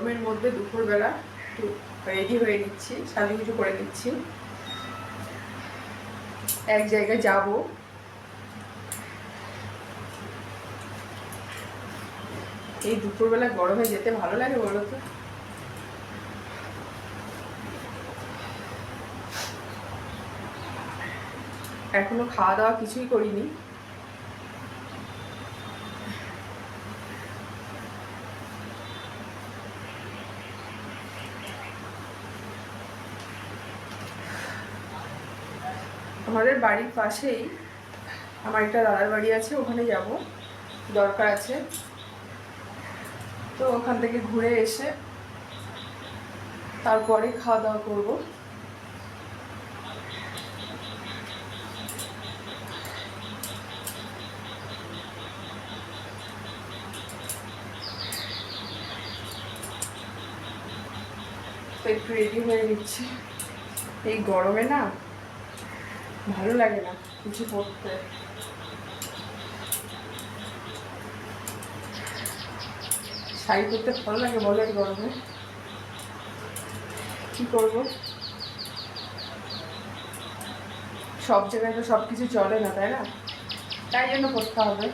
গরমের মধ্যে দুপুরবেলা একটু রেডি হয়ে নিচ্ছি, সাজুগুজু করে নিচ্ছি। এক জায়গায় যাব, এই দুপুরবেলা গরমে যেতে ভালো লাগে বলো তো? এখনো খাওয়া দাওয়া কিছুই করিনি। আমাদের বাড়ির পাশেই আমার একটা দাদার বাড়ি আছে, ওখানে যাব, দরকার আছে। তো ওখান থেকে ঘুরে এসে তারপরে খাওয়া দাওয়া করবো। তো একটু রেডি হয়ে নিচ্ছি। এই গরমে না ভালো লাগে না কিছু পরতে। শাড়ি পরতে ভালো লাগে বলো এই গরমে? কি করব, সব জায়গায় তো সব কিছু চলে না, তাই না? তাই জন্য পরতে হবে।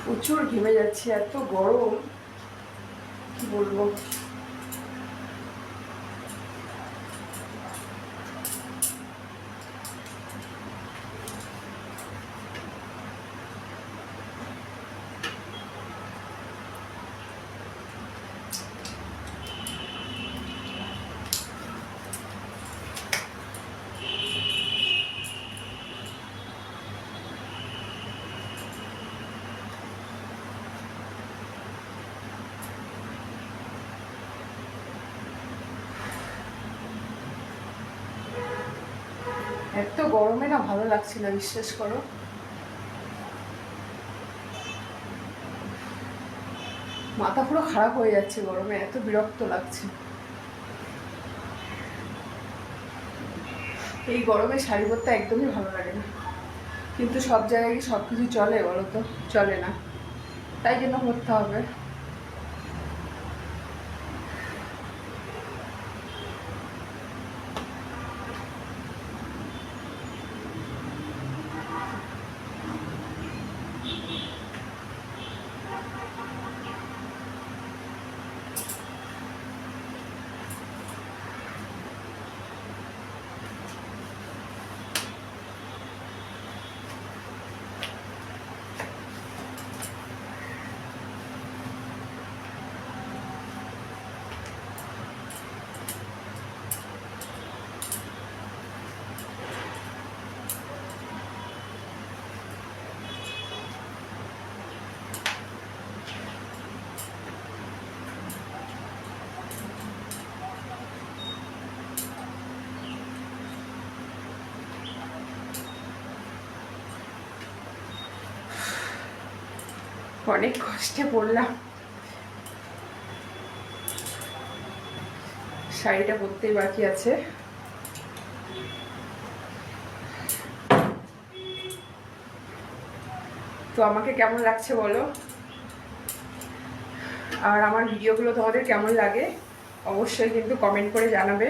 প্রচুর ঘেমে যাচ্ছি, এত গরম কি বলবো। এত গরমে না ভালো লাগছে না, বিশ্বাস করো। মাথা পুরো খারাপ হয়ে যাচ্ছে গরমে, এত বিরক্ত লাগছে। এই গরমে শাড়ি পরতে একদমই ভালো লাগে না, কিন্তু সব জায়গায় কি সব কিছু চলে বলো তো? চলে না, তাই জন্য পরতে হবে। অনেক কষ্টে পড়লাম, শাড়িটা পরতেই বাকি আছে। তো আমাকে কেমন লাগছে বলো, আর আমার ভিডিওগুলো তোমাদের কেমন লাগে অবশ্যই কিন্তু কমেন্ট করে জানাবে।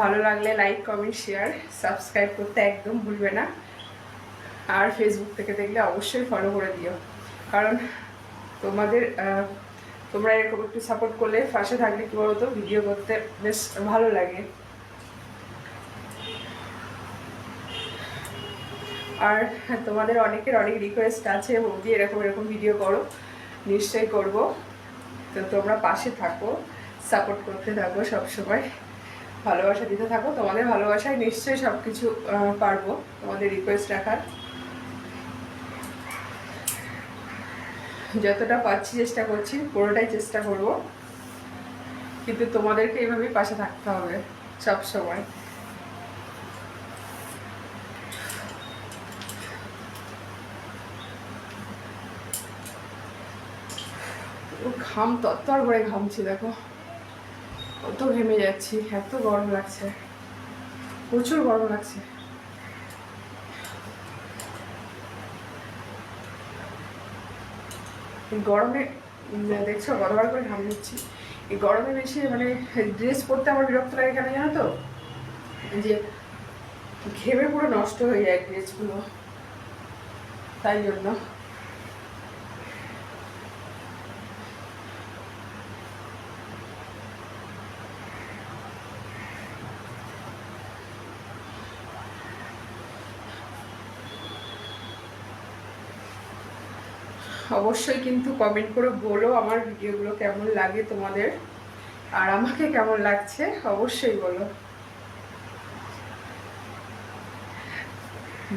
ভালো লাগলে লাইক, কমেন্ট, শেয়ার, সাবস্ক্রাইব করতে একদম ভুলবে না। আর ফেসবুক থেকে দেখলে অবশ্যই ফলো করে দিও, কারণ তোমরা এরকম একটু সাপোর্ট করলে, পাশে থাকলে কি বলতো, ভিডিও করতে বেশ ভালো লাগে। আর তোমাদের অনেকের অনেক রিকোয়েস্ট আছে, বৌদি এরকম এরকম ভিডিও করো, নিশ্চয়ই করব। তো তোমরা পাশে থাকো, সাপোর্ট করতে থাকো সবসময়, ভালোবাসা দিতে থাকো। তোমাদের ভালোবাসায় নিশ্চয়ই সব কিছু পারবো তোমাদের রিকোয়েস্ট রাখার। যতটা পারছি চেষ্টা করছি, পুরোটাই চেষ্টা করব, কিন্তু তোমাদেরকে এইভাবেই পাশে থাকতে হবে সব সময়। ঘাম তত্তর করে ঘামছি, দেখো কত ঘেমে যাচ্ছি, এত গরম লাগছে, প্রচুর গরম লাগছে। গরমে দেখছো গতবার করে ঘাম দিচ্ছি। এই গরমে বেশি মানে ড্রেস পরতে আমার বিরক্ত লাগে কেন জানো তো, যে ঘেমে পুরো নষ্ট হয়ে যায় ড্রেসগুলো, তাই জন্য। অবশ্যই কিন্তু কমেন্ট করে বলো আমার ভিডিওগুলো কেমন লাগে তোমাদের, আর আমাকে কেমন লাগছে অবশ্যই বলো।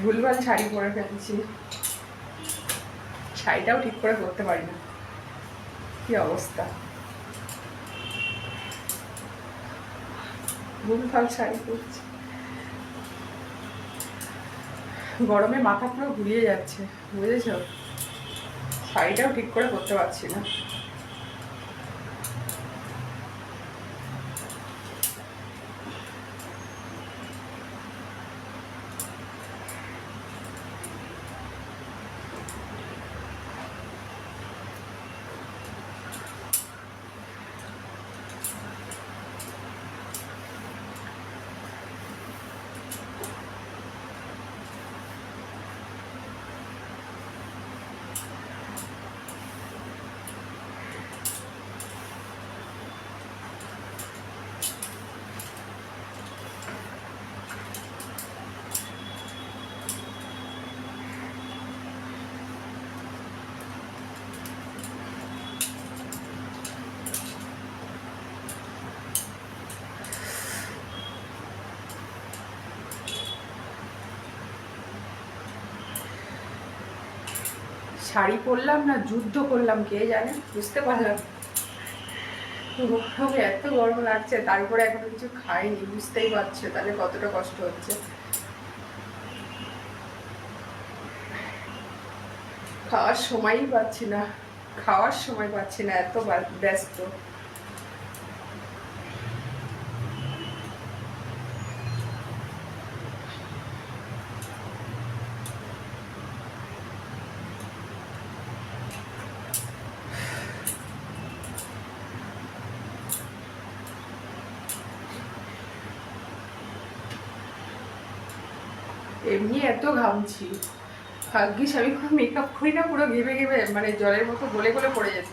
ভুলভাল শাড়ি পরে ফেলছি, শাড়িটাও ঠিক করে পরতে পারি না, কি অবস্থা, ভুলভাল শাড়ি পরছি। গরমে মাথা পুরো ঘুরিয়ে যাচ্ছে, বুঝেছ, শাড়িটাও ঠিক করে পরতে পারছি না। শাড়ি পরলাম না যুদ্ধ করলাম কে জানে, বুঝতে পারলাম। গরমে এত গরম লাগছে, তারপরে এখনো কিছু খাইনি, বুঝতেই পারছো তাহলে কতটা কষ্ট হচ্ছে। খাওয়ার সময়ই পাচ্ছি না, খাওয়ার সময় পাচ্ছি না, এত ব্যস্ত। এমনি এত ঘামছি, ভাগ্যিস আমি কোনো মেকআপ করি না, পুরো ঘেমে ঘেমে মানে জলের মতো গলে গলে পড়ে যেত।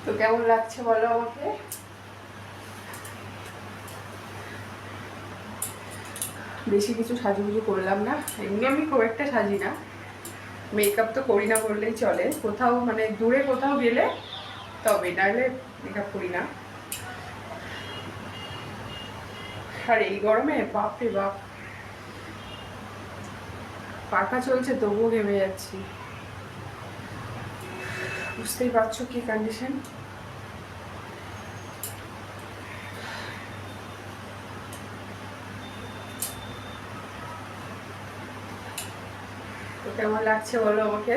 তো কেমন লাগছে বলো আমাকে। বেশি কিছু সাজুগুজু করলাম না, এমনি আমি খুব একটা সাজি না, মেকআপ তো করি না বললেই চলে, কোথাও মানে দূরে কোথাও গেলে তবে, নাহলে মেকআপ করি না। আর এই গরমে বাপরে বাপ, পাখা চলছে তবুও ঘেমে যাচ্ছি, বুঝতেই পারছো কি কন্ডিশন। তো কেমন লাগছে বলো আমাকে।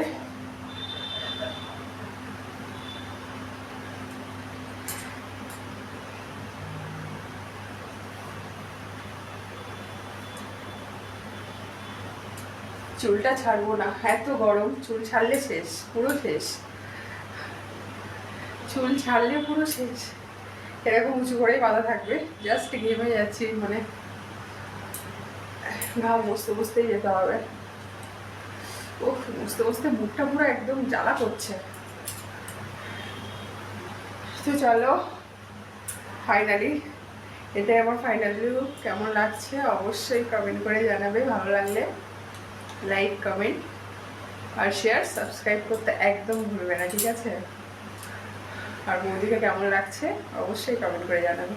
চুলটা ছাড়বো না, এত গরম, চুল ছাড়লে শেষ, পুরো শেষ, চুল ছাড়লে পুরো শেষ। এরকম উঁচু করেই বাঁধা থাকবে। জাস্ট ঘেমে যাচ্ছি, মানে ঘাম বসতে বসতেই যেতে হবে। ও বসতে বসতে মুখটা পুরো একদম জ্বালা করছে। তো চলো, ফাইনালি এটাই আমার ফাইনাল লুক। কেমন লাগছে অবশ্যই কমেন্ট করে জানাবে। ভালো লাগলে লাইক, কমেন্ট আর শেয়ার, সাবস্ক্রাইব করতে একদম ভুলবে না, ঠিক আছে? আর বৌদিকে কেমন লাগছে অবশ্যই কমেন্ট করে জানাবে।